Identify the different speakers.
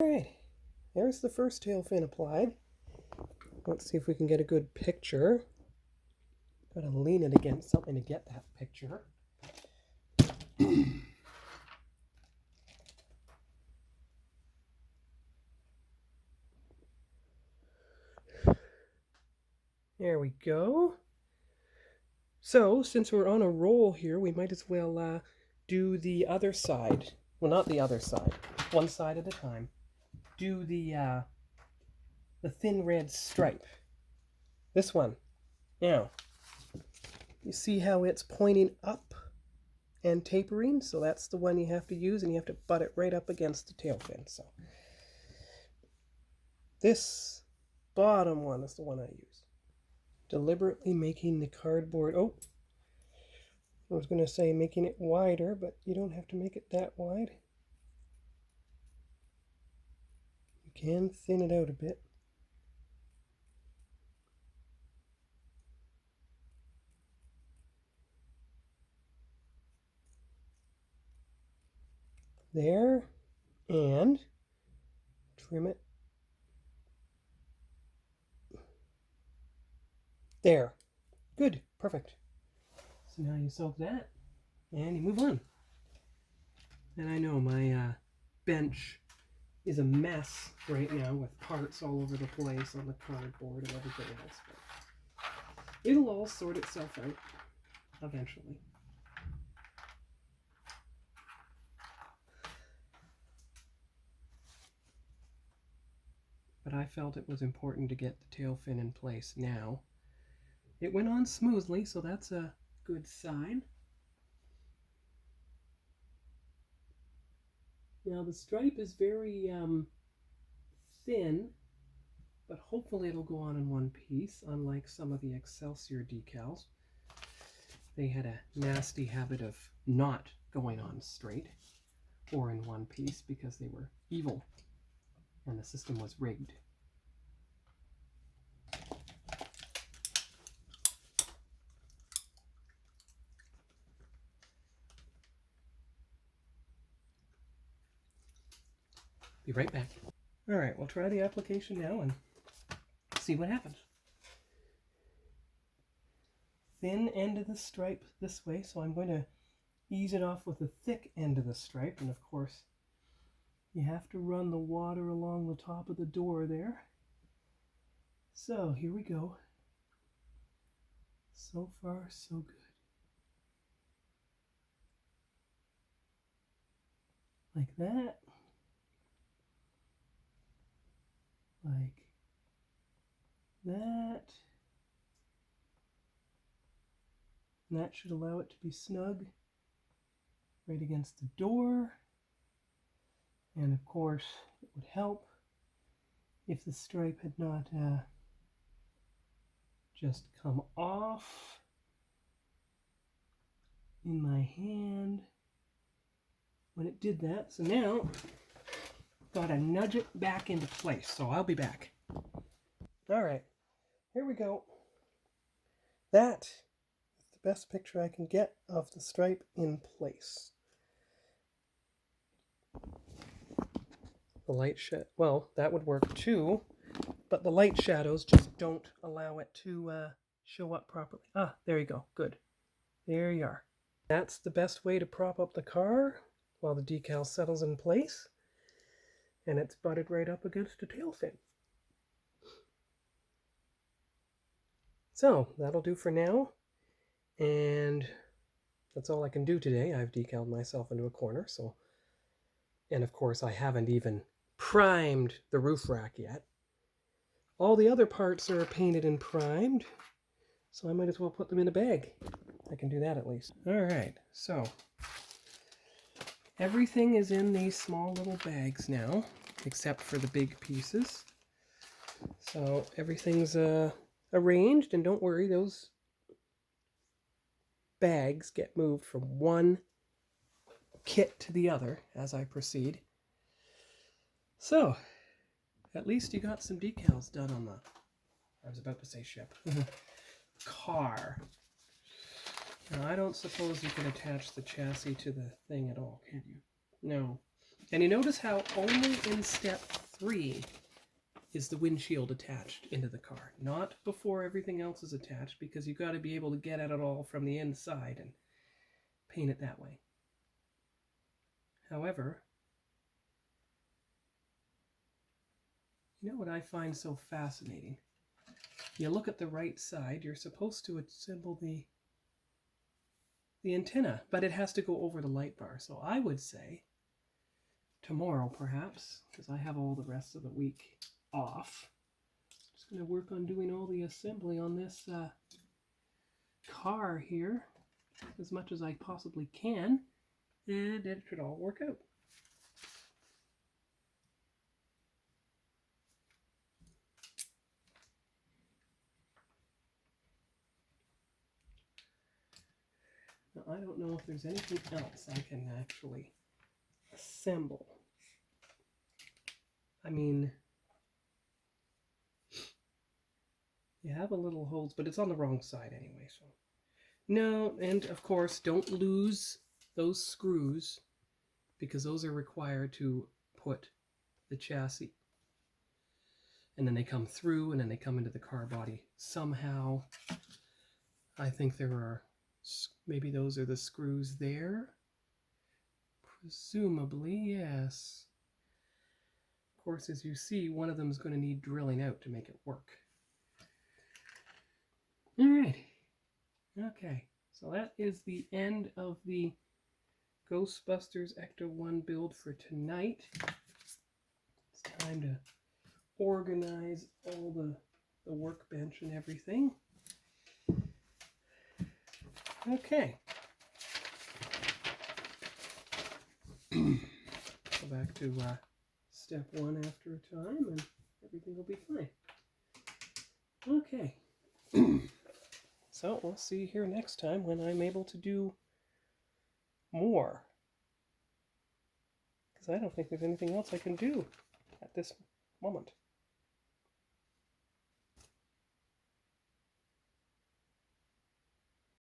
Speaker 1: Alright, there's the first tail fin applied. Let's see if we can get a good picture. Gotta lean it against something to get that picture. There we go. So, since we're on a roll here, we might as well do the other side. Well, not the other side. One side at a time. Do the thin red stripe. This one. Now, you see how it's pointing up and tapering? So that's the one you have to use, and you have to butt it right up against the tail fin. So this bottom one is the one I use. Deliberately making the cardboard, I was going to say making it wider, but you don't have to make it that wide. You can thin it out a bit. There, and trim it. There. Good. Perfect. So now you soak that and you move on. And I know my bench is a mess right now with parts all over the place on the cardboard and everything else. But it'll all sort itself out eventually. But I felt it was important to get the tail fin in place now. It went on smoothly, so that's a good sign. Now the stripe is very thin, but hopefully it'll go on in one piece, unlike some of the Excelsior decals. They had a nasty habit of not going on straight or in one piece because they were evil and the system was rigged. Be right back. All right, we'll try the application now and see what happens. Thin end of the stripe this way, so I'm going to ease it off with the thick end of the stripe, and of course you have to run the water along the top of the door there. So here we go. So far, so good. Like that. Like that. And that should allow it to be snug right against the door. And of course, it would help if the stripe had not just come off in my hand when it did that. So now, gotta nudge it back into place. So I'll be back. All right, here we go. That is the best picture I can get of the stripe in place. The light well, that would work too, but the light shadows just don't allow it to show up properly. Ah, there you go. Good. There you are. That's the best way to prop up the car while the decal settles in place, and it's butted right up against the tail fin. So that'll do for now, and that's all I can do today. I've decaled myself into a corner, so, and of course I haven't even primed the roof rack yet. All the other parts are painted and primed, so I might as well put them in a bag. I can do that at least. All right, so everything is in these small little bags now, except for the big pieces. So everything's arranged, and don't worry, those bags get moved from one kit to the other as I proceed. So, at least you got some decals done on the, I was about to say ship, car. Now, I don't suppose you can attach the chassis to the thing at all, can you? No. And you notice how only in step 3 is the windshield attached into the car, not before everything else is attached, because you've got to be able to get at it all from the inside and paint it that way. However, you know what I find so fascinating? You look at the right side, you're supposed to assemble the antenna, but it has to go over the light bar. So I would say tomorrow, perhaps, because I have all the rest of the week off, I'm just going to work on doing all the assembly on this car here as much as I possibly can, and it should all work out. Now, I don't know if there's anything else I can actually assemble. I mean, you have a little holes, but it's on the wrong side anyway, so. No, and of course, don't lose those screws, because those are required to put the chassis. And then they come through, and then they come into the car body somehow. I think there are, maybe those are the screws there. Presumably, yes. Of course, as you see, one of them is going to need drilling out to make it work. All right. Okay, so that is the end of the Ghostbusters ECTO-1 build for tonight. It's time to organize all the workbench and everything. Okay. Go back to step 1 after a time, and everything will be fine. Okay. So we'll see you here next time when I'm able to do more. Because I don't think there's anything else I can do at this moment.